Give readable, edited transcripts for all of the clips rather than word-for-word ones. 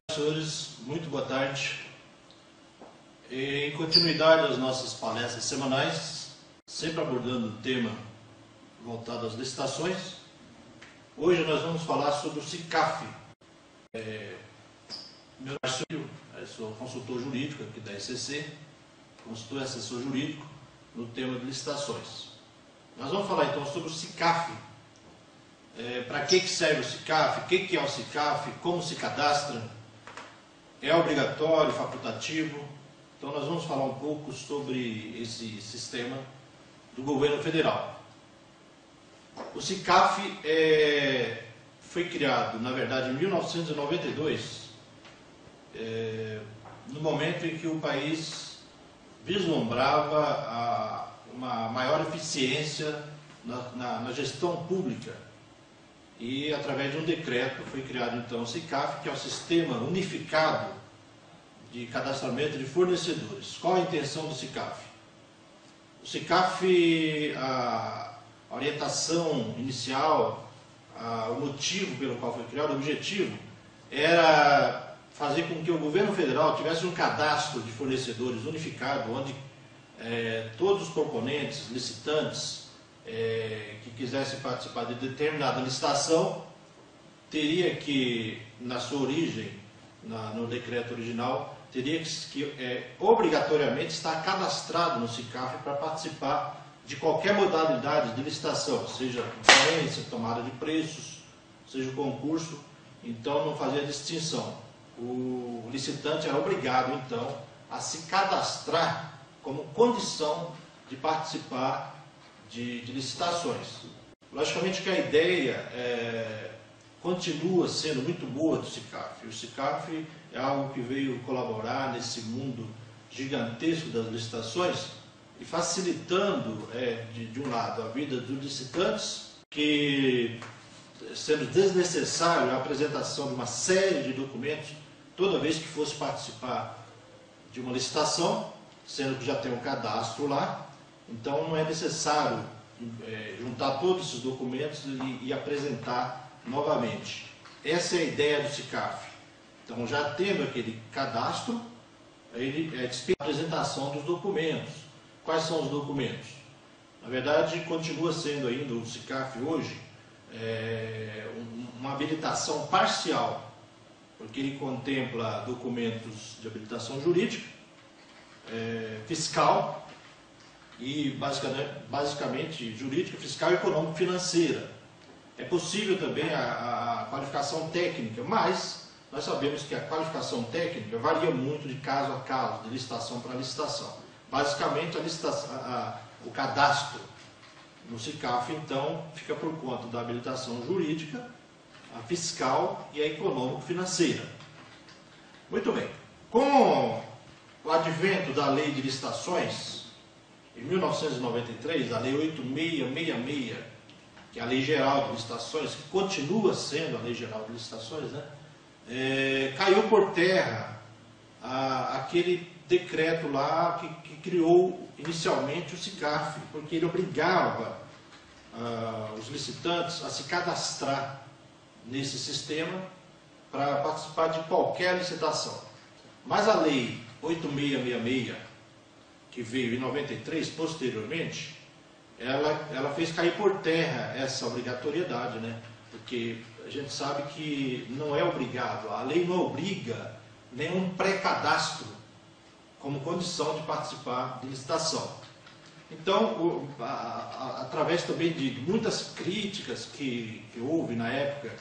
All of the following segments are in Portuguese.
Senhores, muito boa tarde. Em continuidade às nossas palestras semanais, sempre abordando o tema voltado às licitações, hoje nós vamos falar sobre o SICAF. Meu nome é sou consultor jurídico aqui da ECC, consultor e assessor jurídico no tema de licitações. Nós vamos falar então sobre o SICAF. Para que serve o SICAF? O que é o SICAF? Como se cadastra? É obrigatório, facultativo? Então nós vamos falar um pouco sobre esse sistema do governo federal. O SICAF foi criado, na verdade, em 1992, no momento em que o país vislumbrava uma maior eficiência na gestão pública. E, através de um decreto, foi criado então o SICAF, que é o Sistema Unificado de Cadastramento de Fornecedores. Qual a intenção do SICAF? O SICAF, a orientação inicial, o motivo pelo qual foi criado, o objetivo, era fazer com que o governo federal tivesse um cadastro de fornecedores unificado, onde todos os componentes, licitantes, que quisessem participar de determinada licitação, teria que, na sua origem, no decreto original, teria que obrigatoriamente estar cadastrado no SICAF para participar de qualquer modalidade de licitação, seja concorrência, tomada de preços, seja concurso. Então não fazia distinção. O licitante era obrigado então a se cadastrar como condição de participar de licitações. Logicamente que a ideia continua sendo muito boa do SICAF. O SICAF é algo que veio colaborar nesse mundo gigantesco das licitações e facilitando, de um lado, a vida dos licitantes, que sendo desnecessário a apresentação de uma série de documentos toda vez que fosse participar de uma licitação, sendo que já tem um cadastro lá. Então não é necessário juntar todos esses documentos e apresentar novamente. Essa é a ideia do SICAF. Então, já tendo aquele cadastro, ele dispensa a apresentação dos documentos. Quais são os documentos? Na verdade, continua sendo ainda o SICAF hoje uma habilitação parcial, porque ele contempla documentos de habilitação jurídica, fiscal, e basicamente jurídica, fiscal, econômico, financeira. É possível também a qualificação técnica, mas nós sabemos que a qualificação técnica varia muito de caso a caso, de licitação para licitação. Basicamente o cadastro no SICAF então fica por conta da habilitação jurídica, a fiscal e a econômico-financeira. Muito bem. Com o advento da lei de licitações, em 1993, a Lei 8666, que é a Lei Geral de Licitações, que continua sendo a Lei Geral de Licitações, caiu por terra aquele decreto lá que criou inicialmente o SICAF, porque ele obrigava os licitantes a se cadastrar nesse sistema para participar de qualquer licitação. Mas a Lei 8666, que veio em 93, posteriormente, ela fez cair por terra essa obrigatoriedade, porque a gente sabe que não é obrigado, a lei não obriga nenhum pré-cadastro como condição de participar de licitação. Então, através também de muitas críticas que houve na época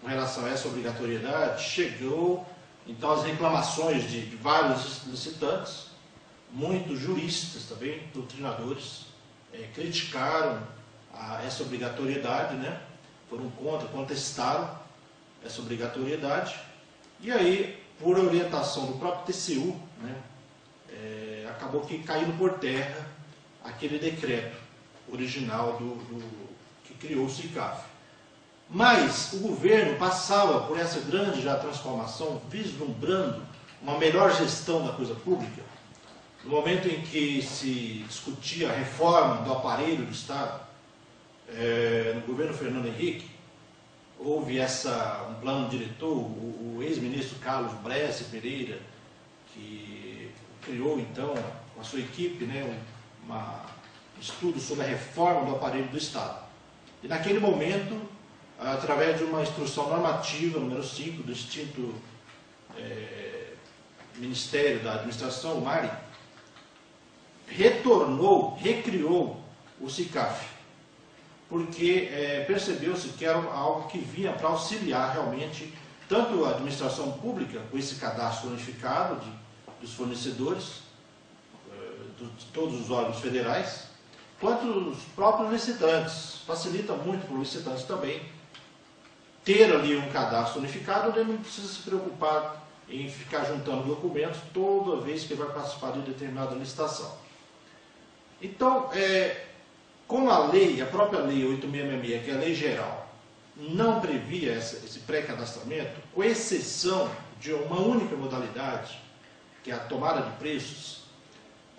com relação a essa obrigatoriedade, chegou então as reclamações de vários licitantes, muitos juristas também, doutrinadores, criticaram essa obrigatoriedade, foram contra, contestaram essa obrigatoriedade, e aí, por orientação do próprio TCU, acabou que caindo por terra aquele decreto original que criou o SICAF. Mas o governo passava por essa grande já transformação, vislumbrando uma melhor gestão da coisa pública, no momento em que se discutia a reforma do aparelho do Estado, no governo Fernando Henrique, houve um plano diretor, o ex-ministro Carlos Bressi Pereira, que criou então, com a sua equipe, né, um estudo sobre a reforma do aparelho do Estado. E naquele momento, através de uma instrução normativa, número 5, do extinto Ministério da Administração, o MARI, recriou o SICAF, porque percebeu-se que era algo que vinha para auxiliar realmente tanto a administração pública, com esse cadastro unificado dos fornecedores, de todos os órgãos federais, quanto os próprios licitantes. Facilita muito para os licitantes também ter ali um cadastro unificado, onde ele não precisa se preocupar em ficar juntando documentos toda vez que vai participar de determinada licitação. Então, como a lei, a própria lei 8666, que é a lei geral, não previa esse pré-cadastramento, com exceção de uma única modalidade, que é a tomada de preços.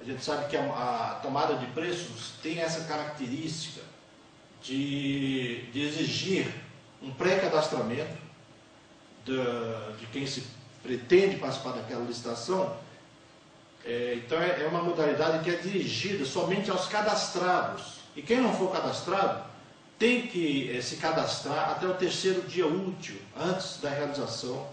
A gente sabe que a tomada de preços tem essa característica de exigir um pré-cadastramento de quem se pretende participar daquela licitação. Então é uma modalidade que é dirigida somente aos cadastrados. E quem não for cadastrado tem que se cadastrar até o 3º dia útil, antes da realização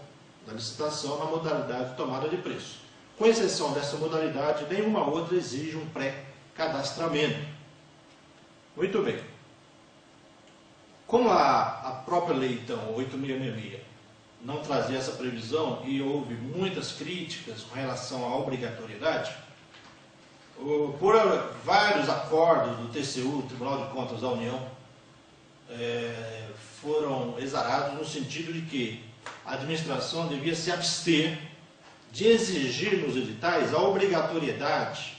da licitação, na modalidade de tomada de preço. Com exceção dessa modalidade, nenhuma outra exige um pré-cadastramento. Muito bem. Como a própria lei, então, 8666, não trazia essa previsão e houve muitas críticas com relação à obrigatoriedade, por vários acordos do TCU, Tribunal de Contas da União, foram exarados no sentido de que a administração devia se abster de exigir nos editais a obrigatoriedade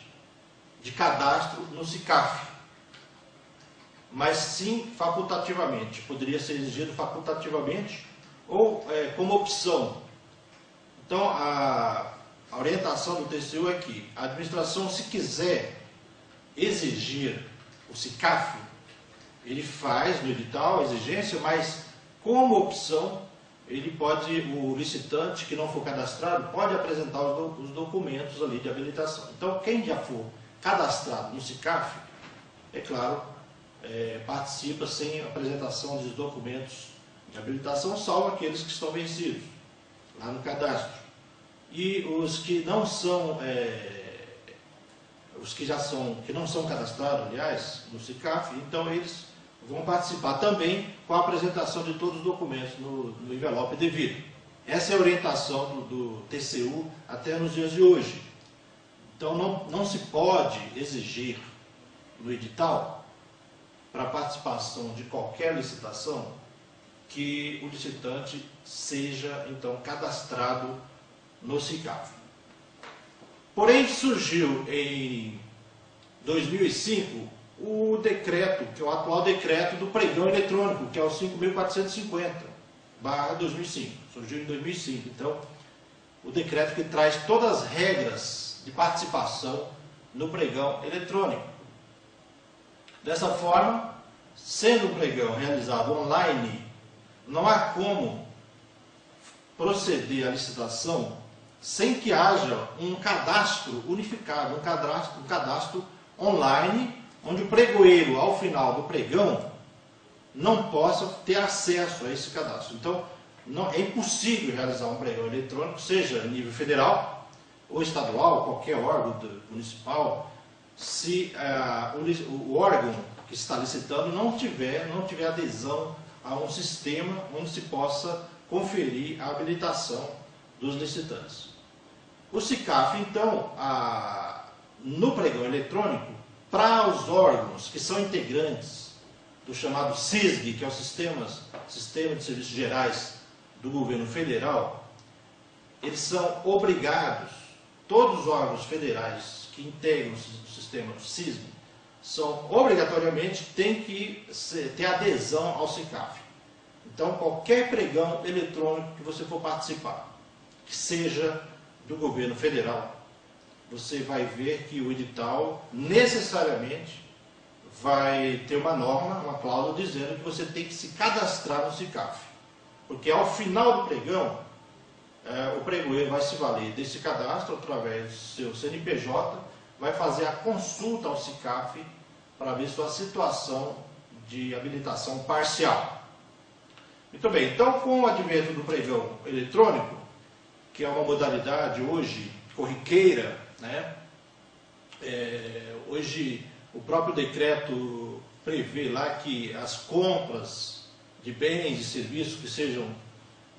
de cadastro no SICAF, mas sim facultativamente. Poderia ser exigido facultativamente ou como opção. Então, a orientação do TCU é que a administração, se quiser exigir o SICAF, ele faz no edital a exigência, mas como opção, o licitante que não for cadastrado pode apresentar os documentos ali de habilitação. Então, quem já for cadastrado no SICAF, é claro, participa sem apresentação dos documentos de habilitação, salvo aqueles que estão vencidos lá no cadastro. E os que não são, que não são cadastrados, aliás, no SICAF, então eles vão participar também com a apresentação de todos os documentos no envelope devido. Essa é a orientação do TCU até nos dias de hoje. Então não se pode exigir no edital, para a participação de qualquer licitação, que o licitante seja então cadastrado no SICAF. Porém, surgiu em 2005 o decreto, que é o atual decreto do pregão eletrônico, que é o 5.450/2005. Surgiu em 2005. Então, o decreto que traz todas as regras de participação no pregão eletrônico. Dessa forma, sendo o pregão realizado online, não há como proceder à licitação sem que haja um cadastro unificado, um cadastro online, onde o pregoeiro, ao final do pregão, não possa ter acesso a esse cadastro. Então, é impossível realizar um pregão eletrônico, seja em nível federal ou estadual, qualquer órgão municipal, se o órgão que está licitando não tiver adesão a um sistema onde se possa conferir a habilitação dos licitantes. O SICAF, então, no pregão eletrônico, para os órgãos que são integrantes do chamado SISG, que é o Sistema de Serviços Gerais do Governo Federal, eles são obrigados, todos os órgãos federais que integram o sistema do SISG, obrigatoriamente têm que ter adesão ao SICAF. Então, qualquer pregão eletrônico que você for participar, que seja do governo federal, você vai ver que o edital necessariamente vai ter uma norma, uma cláusula dizendo que você tem que se cadastrar no SICAF. Porque ao final do pregão, o pregoeiro vai se valer desse cadastro através do seu CNPJ, vai fazer a consulta ao SICAF para ver sua situação de habilitação parcial. Muito bem, então com o advento do pregão eletrônico, que é uma modalidade hoje corriqueira, né? Hoje o próprio decreto prevê lá que as compras de bens e serviços que sejam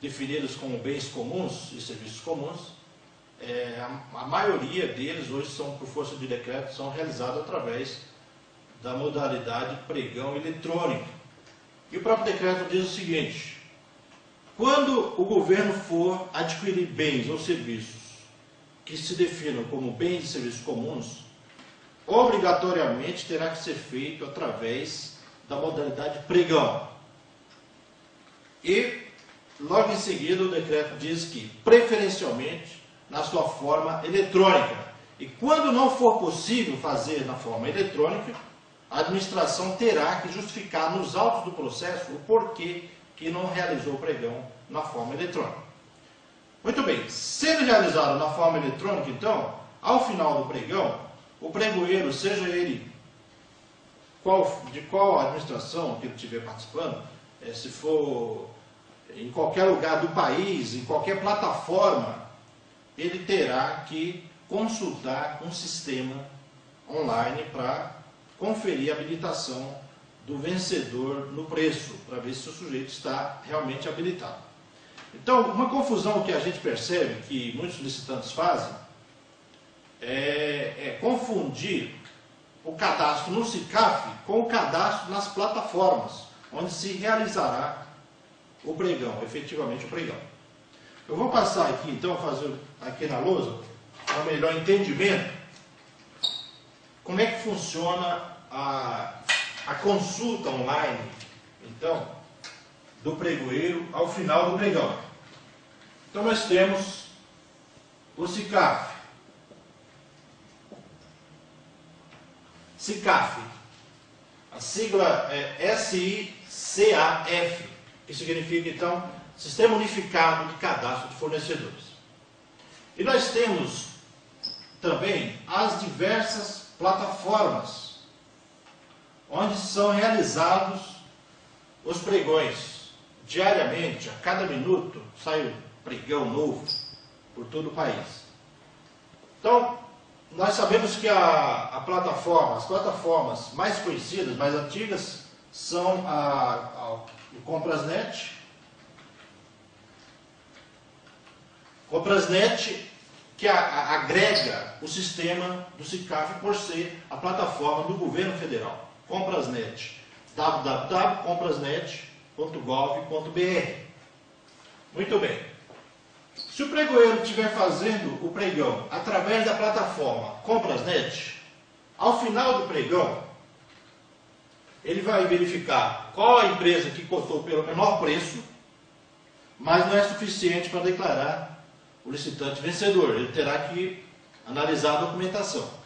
definidos como bens comuns e serviços comuns, a maioria deles hoje são, por força de decreto, são realizados através da modalidade pregão eletrônico. E o próprio decreto diz o seguinte: quando o governo for adquirir bens ou serviços que se definam como bens e serviços comuns, obrigatoriamente terá que ser feito através da modalidade pregão. E logo em seguida o decreto diz que, preferencialmente, na sua forma eletrônica. E quando não for possível fazer na forma eletrônica, a administração terá que justificar nos autos do processo o porquê que não realizou o pregão na forma eletrônica. Muito bem, sendo realizado na forma eletrônica, então, ao final do pregão, o pregoeiro, seja ele de qual administração que ele estiver participando, se for em qualquer lugar do país, em qualquer plataforma, ele terá que consultar um sistema online para conferir a habilitação do vencedor no preço, para ver se o sujeito está realmente habilitado. Então, uma confusão que a gente percebe que muitos licitantes fazem é confundir o cadastro no SICAF com o cadastro nas plataformas, onde se realizará o pregão, efetivamente o pregão. Eu vou passar aqui, então, fazer aqui na lousa, para um melhor entendimento, como é que funciona a consulta online, então, do pregoeiro ao final do pregão. Então, nós temos o SICAF. SICAF, a sigla é SICAF, que significa, então, Sistema Unificado de Cadastro de Fornecedores. E nós temos também as diversas plataformas onde são realizados os pregões. Diariamente, a cada minuto, sai um pregão novo por todo o país. Então, nós sabemos que as plataformas mais conhecidas, mais antigas, são o Comprasnet. Comprasnet, que agrega o sistema do SICAF por ser a plataforma do governo federal. Comprasnet, www.comprasnet.gov.br. Muito bem. Se o pregoeiro estiver fazendo o pregão através da plataforma Comprasnet, ao final do pregão, ele vai verificar qual a empresa que cotou pelo menor preço, mas não é suficiente para declarar o licitante vencedor. Ele terá que analisar a documentação.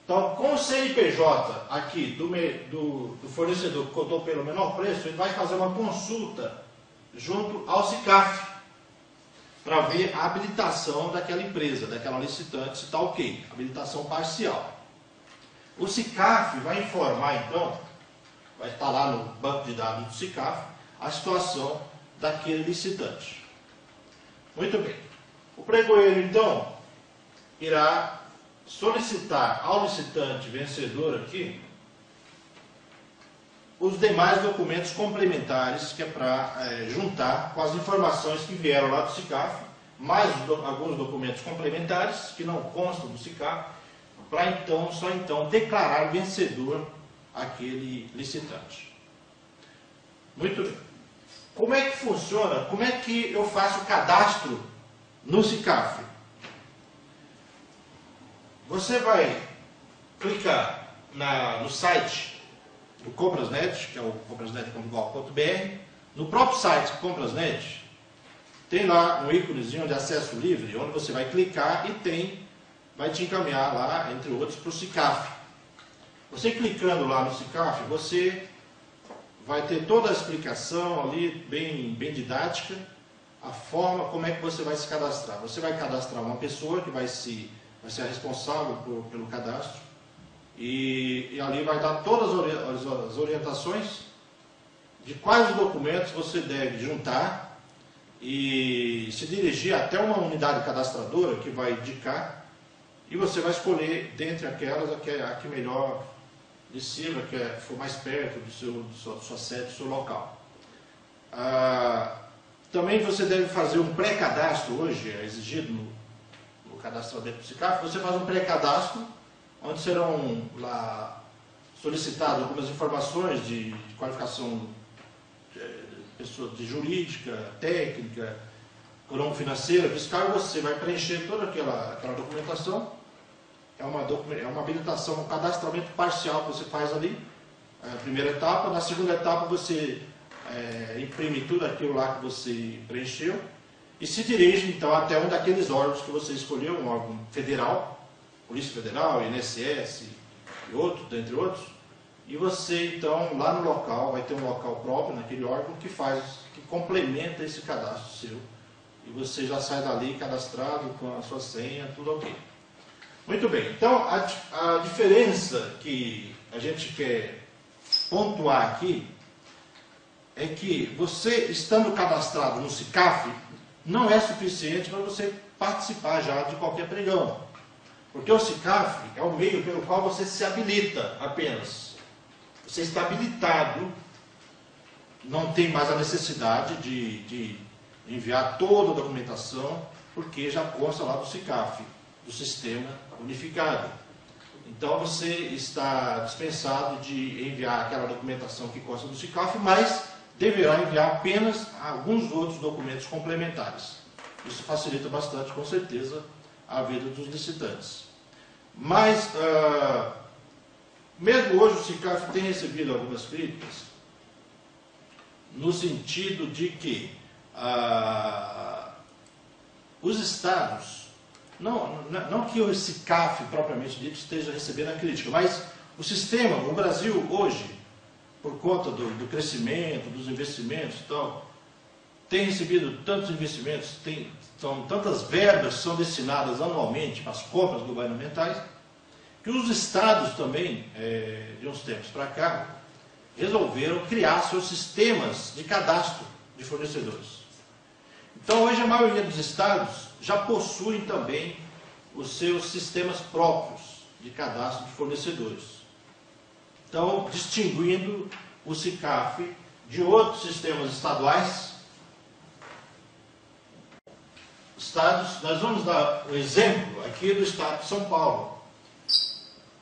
Então, com o CNPJ aqui do fornecedor que cotou pelo menor preço, ele vai fazer uma consulta junto ao SICAF para ver a habilitação daquela empresa, daquela licitante, se está ok, habilitação parcial. O SICAF vai informar, então, vai estar lá no banco de dados do SICAF, a situação daquele licitante. Muito bem. O pregoeiro, então, irá solicitar ao licitante vencedor aqui os demais documentos complementares, que é para juntar com as informações que vieram lá do SICAF, mais alguns documentos complementares que não constam do SICAF, para só então declarar vencedor aquele licitante. Muito bem. Como é que funciona? Como é que eu faço o cadastro no SICAF? Você vai clicar no site do Comprasnet, que é o comprasnet.gov.br. No próprio site Comprasnet, tem lá um íconezinho de acesso livre, onde você vai clicar e vai te encaminhar lá, entre outros, para o SICAF. Você clicando lá no SICAF, você vai ter toda a explicação ali, bem didática, a forma como é que você vai se cadastrar. Você vai cadastrar uma pessoa que vai ser a responsável pelo cadastro, e ali vai dar todas as orientações de quais os documentos você deve juntar e se dirigir até uma unidade cadastradora que vai indicar, e você vai escolher dentre aquelas a que melhor lhe sirva, que for mais perto da sua sede, do seu local. Também você deve fazer um pré-cadastro, hoje é exigido no cadastramento do SICAF, você faz um pré-cadastro, onde serão lá solicitadas algumas informações de qualificação de jurídica, técnica, econômico-financeira, fiscal, e você vai preencher toda aquela documentação. É uma habilitação, um cadastramento parcial que você faz ali, a primeira etapa. Na segunda etapa você imprime tudo aquilo lá que você preencheu e se dirige então até um daqueles órgãos que você escolheu, um órgão federal, Polícia Federal, INSS e outros, dentre outros. E você, então, lá no local, vai ter um local próprio naquele órgão que complementa esse cadastro seu. E você já sai dali cadastrado com a sua senha, tudo ok. Muito bem, então a diferença que a gente quer pontuar aqui é que você, estando cadastrado no SICAF, não é suficiente para você participar já de qualquer pregão. Porque o SICAF é o meio pelo qual você se habilita apenas. Você está habilitado, não tem mais a necessidade de enviar toda a documentação, porque já consta lá do SICAF, do Sistema Unificado. Então você está dispensado de enviar aquela documentação que consta do SICAF, mas deverá enviar apenas alguns outros documentos complementares. Isso facilita bastante, com certeza, a vida dos licitantes. Mas, mesmo hoje o SICAF tem recebido algumas críticas, no sentido de que os estados, não que o SICAF propriamente dito esteja recebendo a crítica, mas o sistema, o Brasil hoje, por conta do crescimento, dos investimentos e tal, tem recebido tantos investimentos, tantas verbas que são destinadas anualmente para as compras governamentais, que os estados também, de uns tempos para cá, resolveram criar seus sistemas de cadastro de fornecedores. Então, hoje a maioria dos estados já possuem também os seus sistemas próprios de cadastro de fornecedores. Então, distinguindo o SICAF de outros sistemas estaduais, nós vamos dar um exemplo aqui do estado de São Paulo.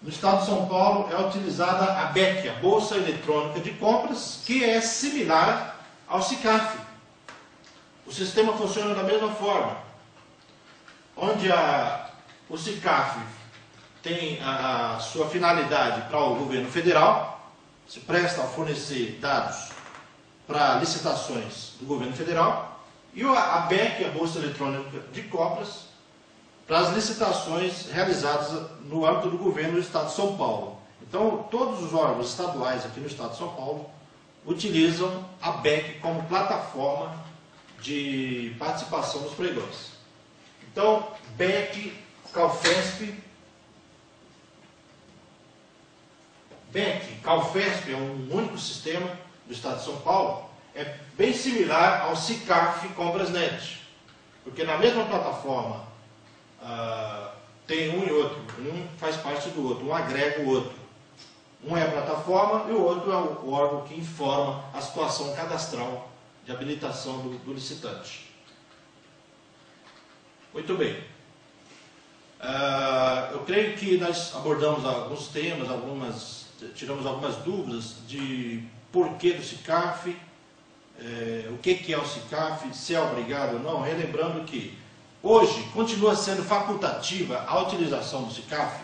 No estado de São Paulo é utilizada a BEC, a Bolsa Eletrônica de Compras, que é similar ao SICAF. O sistema funciona da mesma forma, onde o SICAF tem a sua finalidade para o governo federal, se presta a fornecer dados para licitações do governo federal, e a BEC, a Bolsa Eletrônica de Compras, para as licitações realizadas no âmbito do governo do Estado de São Paulo. Então, todos os órgãos estaduais aqui no Estado de São Paulo utilizam a BEC como plataforma de participação nos pregões. Então, BEC, CalFESP é um único sistema do Estado de São Paulo, é bem similar ao SICAF Comprasnet, porque na mesma plataforma tem um e outro, um faz parte do outro, um agrega o outro. Um é a plataforma e o outro é o órgão que informa a situação cadastral de habilitação do licitante. Muito bem. Eu creio que nós abordamos alguns temas, tiramos algumas dúvidas de porquê do SICAF, o que é o SICAF, se é obrigado ou não, relembrando que hoje continua sendo facultativa a utilização do SICAF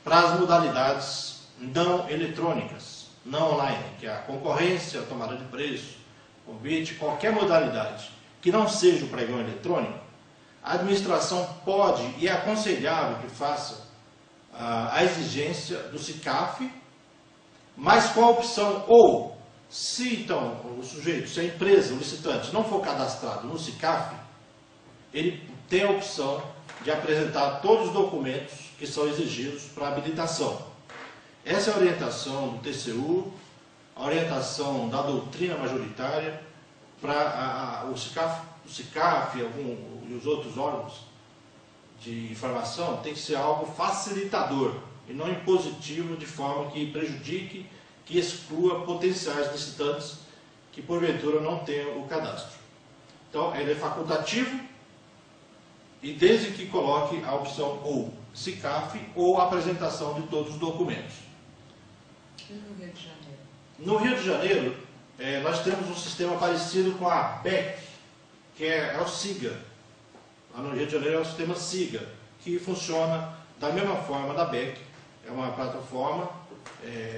para as modalidades não eletrônicas, não online, que é a concorrência, a tomada de preço, convite, qualquer modalidade que não seja o pregão eletrônico, a administração pode e é aconselhável que faça a exigência do SICAF, mas com a opção ou, se então o sujeito, se a empresa, o licitante, não for cadastrado no SICAF, ele tem a opção de apresentar todos os documentos que são exigidos para habilitação. Essa é a orientação do TCU, a orientação da doutrina majoritária para o SICAF e os outros órgãos de informação tem que ser algo facilitador e não impositivo de forma que prejudique, que exclua potenciais licitantes que porventura não tenham o cadastro. Então, ele é facultativo e desde que coloque a opção ou SICAF ou a apresentação de todos os documentos. E no Rio de Janeiro? No Rio de Janeiro, nós temos um sistema parecido com a BEC, que é o SIGA. Lá no Rio de Janeiro é o sistema SIGA, que funciona da mesma forma da BEC. É uma plataforma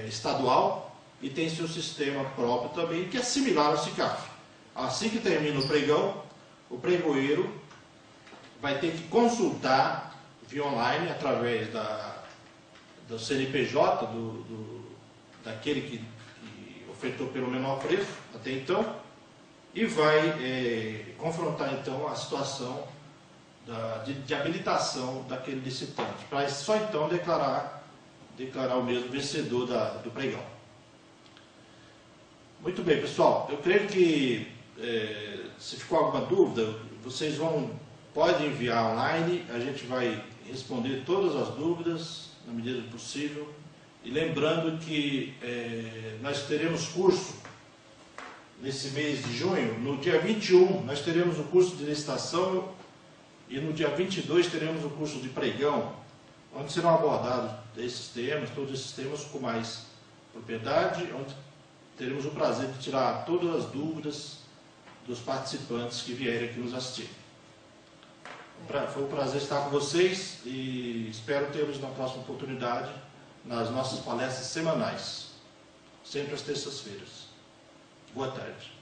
estadual e tem seu sistema próprio também, que é similar ao SICAF. Assim que termina o pregão, o pregoeiro vai ter que consultar via online, através do CNPJ, daquele que ofertou pelo menor preço até então, e vai confrontar então a situação de habilitação daquele licitante, para só então declarar o mesmo vencedor do pregão. Muito bem, pessoal, eu creio que se ficou alguma dúvida, vocês podem enviar online, a gente vai responder todas as dúvidas na medida do possível. E lembrando que nós teremos curso nesse mês de junho. No dia 21 nós teremos o curso de licitação e no dia 22 teremos o curso de pregão, onde serão abordados todos esses temas com mais propriedade, onde teremos o prazer de tirar todas as dúvidas dos participantes que vierem aqui nos assistir. Foi um prazer estar com vocês e espero tê-los na próxima oportunidade nas nossas palestras semanais, sempre às terças-feiras. Boa tarde.